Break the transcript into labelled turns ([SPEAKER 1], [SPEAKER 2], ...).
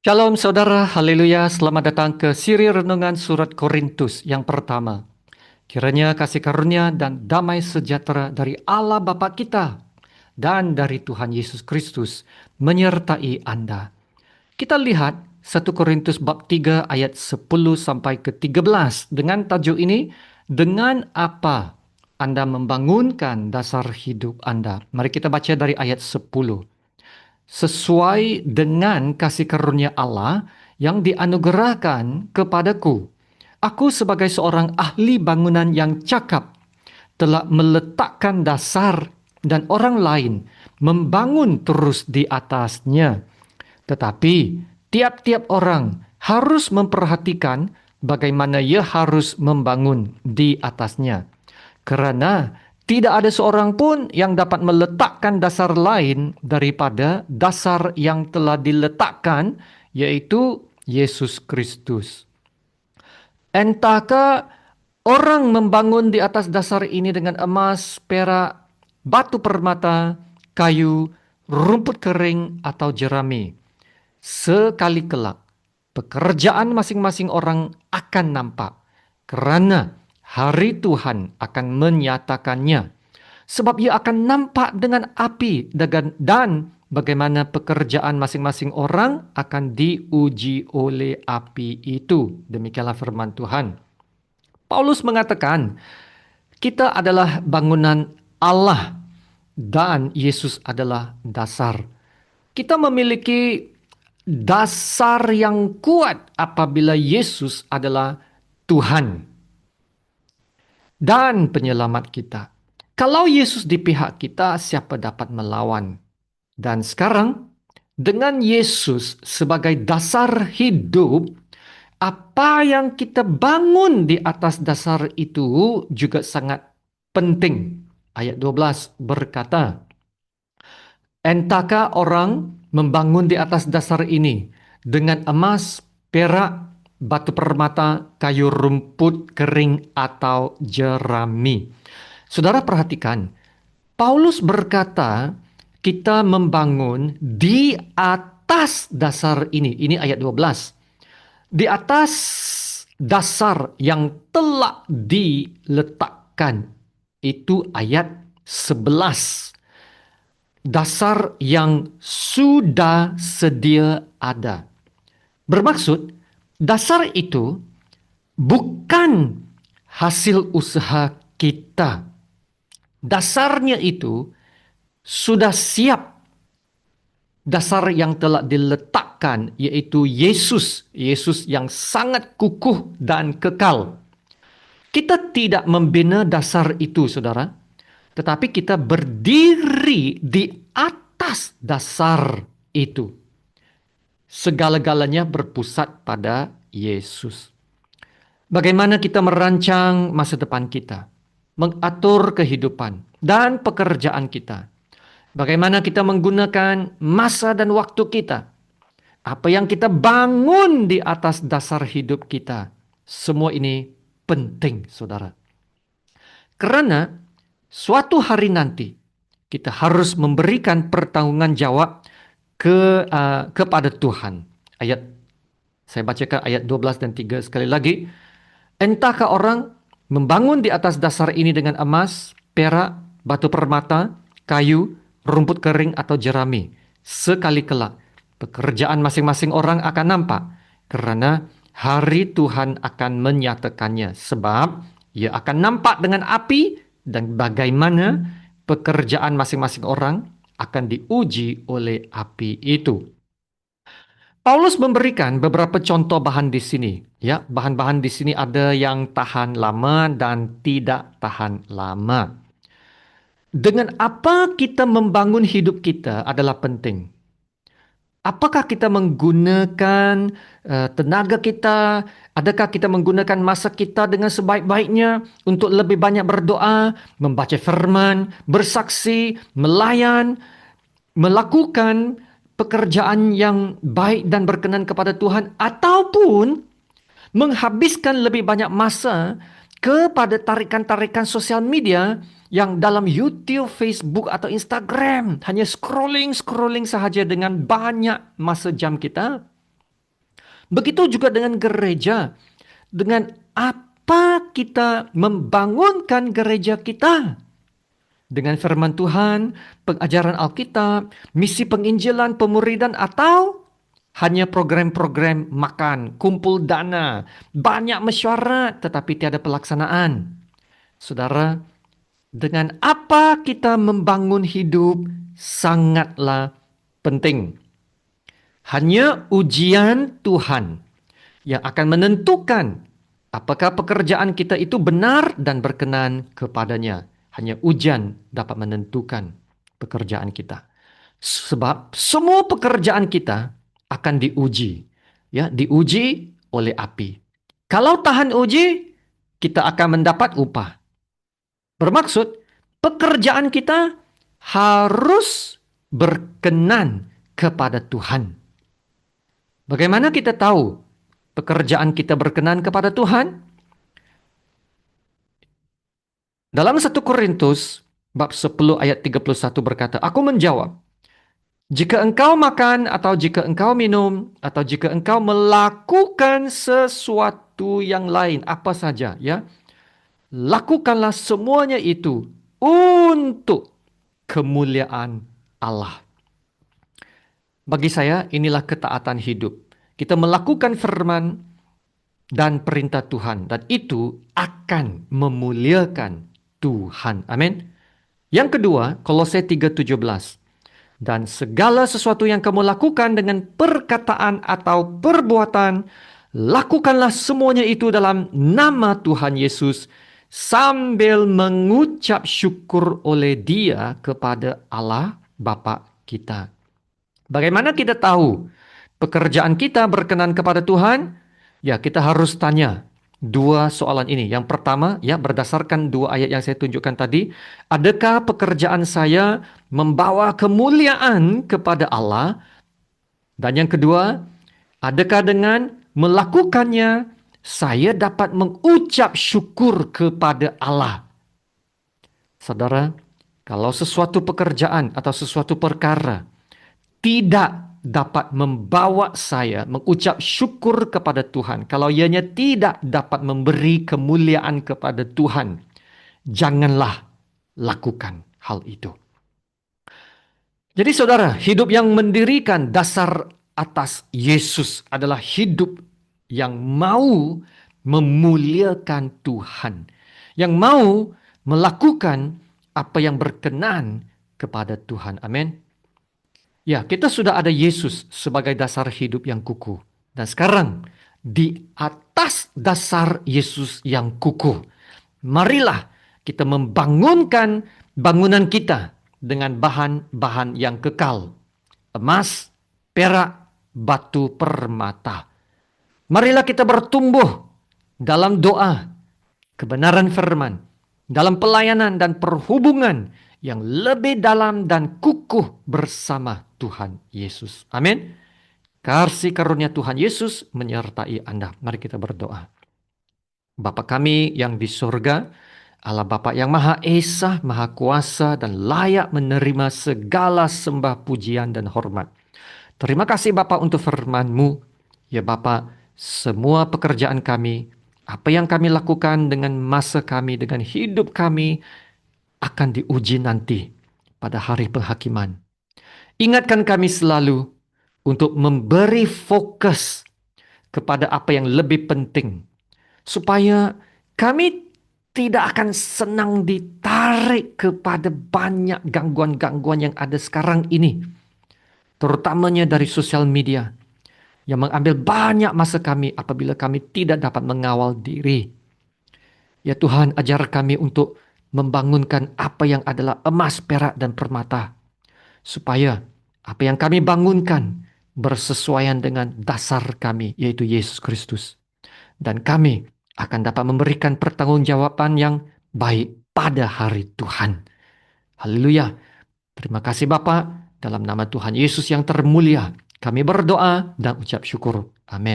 [SPEAKER 1] Shalom saudara, haleluya, selamat datang ke siri renungan surat Korintus yang pertama. Kiranya kasih karunia dan damai sejahtera dari Allah Bapa kita dan dari Tuhan Yesus Kristus menyertai Anda. Kita lihat 1 Korintus bab 3 ayat 10 sampai ke 13 dengan tajuk ini, dengan apa Anda membangunkan dasar hidup Anda. Mari kita baca dari ayat 10. Sesuai dengan kasih karunia Allah yang dianugerahkan kepadaku. Aku sebagai seorang ahli bangunan yang cakap telah meletakkan dasar dan orang lain membangun terus di atasnya. Tetapi tiap-tiap orang harus memperhatikan bagaimana ia harus membangun di atasnya. Karena tidak ada seorang pun yang dapat meletakkan dasar lain daripada dasar yang telah diletakkan, yaitu Yesus Kristus. Entahkah orang membangun di atas dasar ini dengan emas, perak, batu permata, kayu, rumput kering, atau jerami. Sekali kelak, pekerjaan masing-masing orang akan nampak, karena hari Tuhan akan menyatakannya. Sebab ia akan nampak dengan api dan bagaimana pekerjaan masing-masing orang akan diuji oleh api itu. Demikianlah firman Tuhan. Paulus mengatakan, kita adalah bangunan Allah dan Yesus adalah dasar. Kita memiliki dasar yang kuat apabila Yesus adalah Tuhan dan penyelamat kita. Kalau Yesus di pihak kita, siapa dapat melawan? Dan sekarang, dengan Yesus sebagai dasar hidup, apa yang kita bangun di atas dasar itu juga sangat penting. Ayat 12 berkata, entahkah orang membangun di atas dasar ini dengan emas, perak, batu permata, kayu rumput kering, atau jerami. Saudara perhatikan, Paulus berkata kita membangun di atas dasar ini. Ini ayat 12. Di atas dasar yang telah diletakkan. Itu ayat 11. Dasar yang sudah sedia ada. Bermaksud, dasar itu bukan hasil usaha kita. Dasarnya itu sudah siap. Dasar yang telah diletakkan yaitu Yesus. Yesus yang sangat kukuh dan kekal. Kita tidak membina dasar itu, saudara. Tetapi kita berdiri di atas dasar itu. Segala-galanya berpusat pada Yesus. Bagaimana kita merancang masa depan kita, mengatur kehidupan dan pekerjaan kita. Bagaimana kita menggunakan masa dan waktu kita. Apa yang kita bangun di atas dasar hidup kita. Semua ini penting, saudara. Karena suatu hari nanti kita harus memberikan pertanggungan jawab kepada Tuhan. Saya bacakan ayat 12 dan 3 sekali lagi. Entahkah orang membangun di atas dasar ini dengan emas, perak, batu permata, kayu, rumput kering, atau jerami. Sekali kelak, pekerjaan masing-masing orang akan nampak. Karena hari Tuhan akan menyatakannya. Sebab ia akan nampak dengan api dan bagaimana pekerjaan masing-masing orang akan diuji oleh api itu. Paulus memberikan beberapa contoh bahan di sini. Ya, bahan-bahan di sini ada yang tahan lama dan tidak tahan lama. Dengan apa kita membangun hidup kita adalah penting. Apakah kita menggunakan tenaga kita? Adakah kita menggunakan masa kita dengan sebaik-baiknya untuk lebih banyak berdoa, membaca firman, bersaksi, melayan, melakukan pekerjaan yang baik dan berkenan kepada Tuhan, ataupun menghabiskan lebih banyak masa kepada tarikan-tarikan sosial media yang dalam YouTube, Facebook, atau Instagram hanya scrolling sahaja dengan banyak masa jam kita? Begitu juga dengan gereja. Dengan apa kita membangunkan gereja kita? Dengan firman Tuhan, pengajaran Alkitab, misi penginjilan, pemuridan, atau hanya program-program makan, kumpul dana, banyak mesyuarat tetapi tiada pelaksanaan. Saudara, dengan apa kita membangun hidup sangatlah penting. Hanya ujian Tuhan yang akan menentukan apakah pekerjaan kita itu benar dan berkenan kepadanya. Hanya ujian dapat menentukan pekerjaan kita. Sebab semua pekerjaan kita akan diuji. Ya, diuji oleh api. Kalau tahan uji, kita akan mendapat upah. Bermaksud, pekerjaan kita harus berkenan kepada Tuhan. Bagaimana kita tahu pekerjaan kita berkenan kepada Tuhan? Dalam 1 Korintus bab 10 ayat 31 berkata, "Aku menjawab, jika engkau makan atau jika engkau minum atau jika engkau melakukan sesuatu yang lain, apa saja ya, lakukanlah semuanya itu untuk kemuliaan Allah." Bagi saya inilah ketaatan hidup. Kita melakukan firman dan perintah Tuhan dan itu akan memuliakan Tuhan. Amin. Yang kedua, Kolose 3:17. Dan segala sesuatu yang kamu lakukan dengan perkataan atau perbuatan, lakukanlah semuanya itu dalam nama Tuhan Yesus sambil mengucap syukur oleh Dia kepada Allah Bapa kita. Bagaimana kita tahu pekerjaan kita berkenan kepada Tuhan? Ya, kita harus tanya dua soalan ini. Yang pertama, ya berdasarkan dua ayat yang saya tunjukkan tadi, adakah pekerjaan saya membawa kemuliaan kepada Allah? Dan yang kedua, adakah dengan melakukannya saya dapat mengucap syukur kepada Allah? Saudara, kalau sesuatu pekerjaan atau sesuatu perkara tidak dapat membawa saya mengucap syukur kepada Tuhan, kalau ianya tidak dapat memberi kemuliaan kepada Tuhan, janganlah lakukan hal itu. Jadi saudara, hidup yang mendirikan dasar atas Yesus adalah hidup yang mau memuliakan Tuhan, yang mau melakukan apa yang berkenan kepada Tuhan. Amin. Ya, kita sudah ada Yesus sebagai dasar hidup yang kukuh. Dan sekarang, di atas dasar Yesus yang kukuh, marilah kita membangunkan bangunan kita dengan bahan-bahan yang kekal. Emas, perak, batu permata. Marilah kita bertumbuh dalam doa, kebenaran firman, dalam pelayanan dan perhubungan yang lebih dalam dan kukuh bersama Tuhan Yesus. Amin. Kasih karunia Tuhan Yesus menyertai Anda. Mari kita berdoa. Bapa kami yang di surga, Allah Bapa yang Maha Esa, Maha Kuasa dan layak menerima segala sembah pujian dan hormat. Terima kasih Bapa untuk firman-Mu. Ya Bapa, semua pekerjaan kami, apa yang kami lakukan dengan masa kami, dengan hidup kami, akan diuji nanti pada hari penghakiman. Ingatkan kami selalu untuk memberi fokus kepada apa yang lebih penting, supaya kami tidak akan senang ditarik kepada banyak gangguan-gangguan yang ada sekarang ini, terutamanya dari sosial media, yang mengambil banyak masa kami apabila kami tidak dapat mengawal diri. Ya Tuhan, ajar kami untuk membangunkan apa yang adalah emas, perak, dan permata, supaya apa yang kami bangunkan bersesuaian dengan dasar kami, yaitu Yesus Kristus. Dan kami akan dapat memberikan pertanggungjawaban yang baik pada hari Tuhan. Haleluya. Terima kasih Bapa, dalam nama Tuhan Yesus yang termulia, kami berdoa dan ucap syukur. Amin.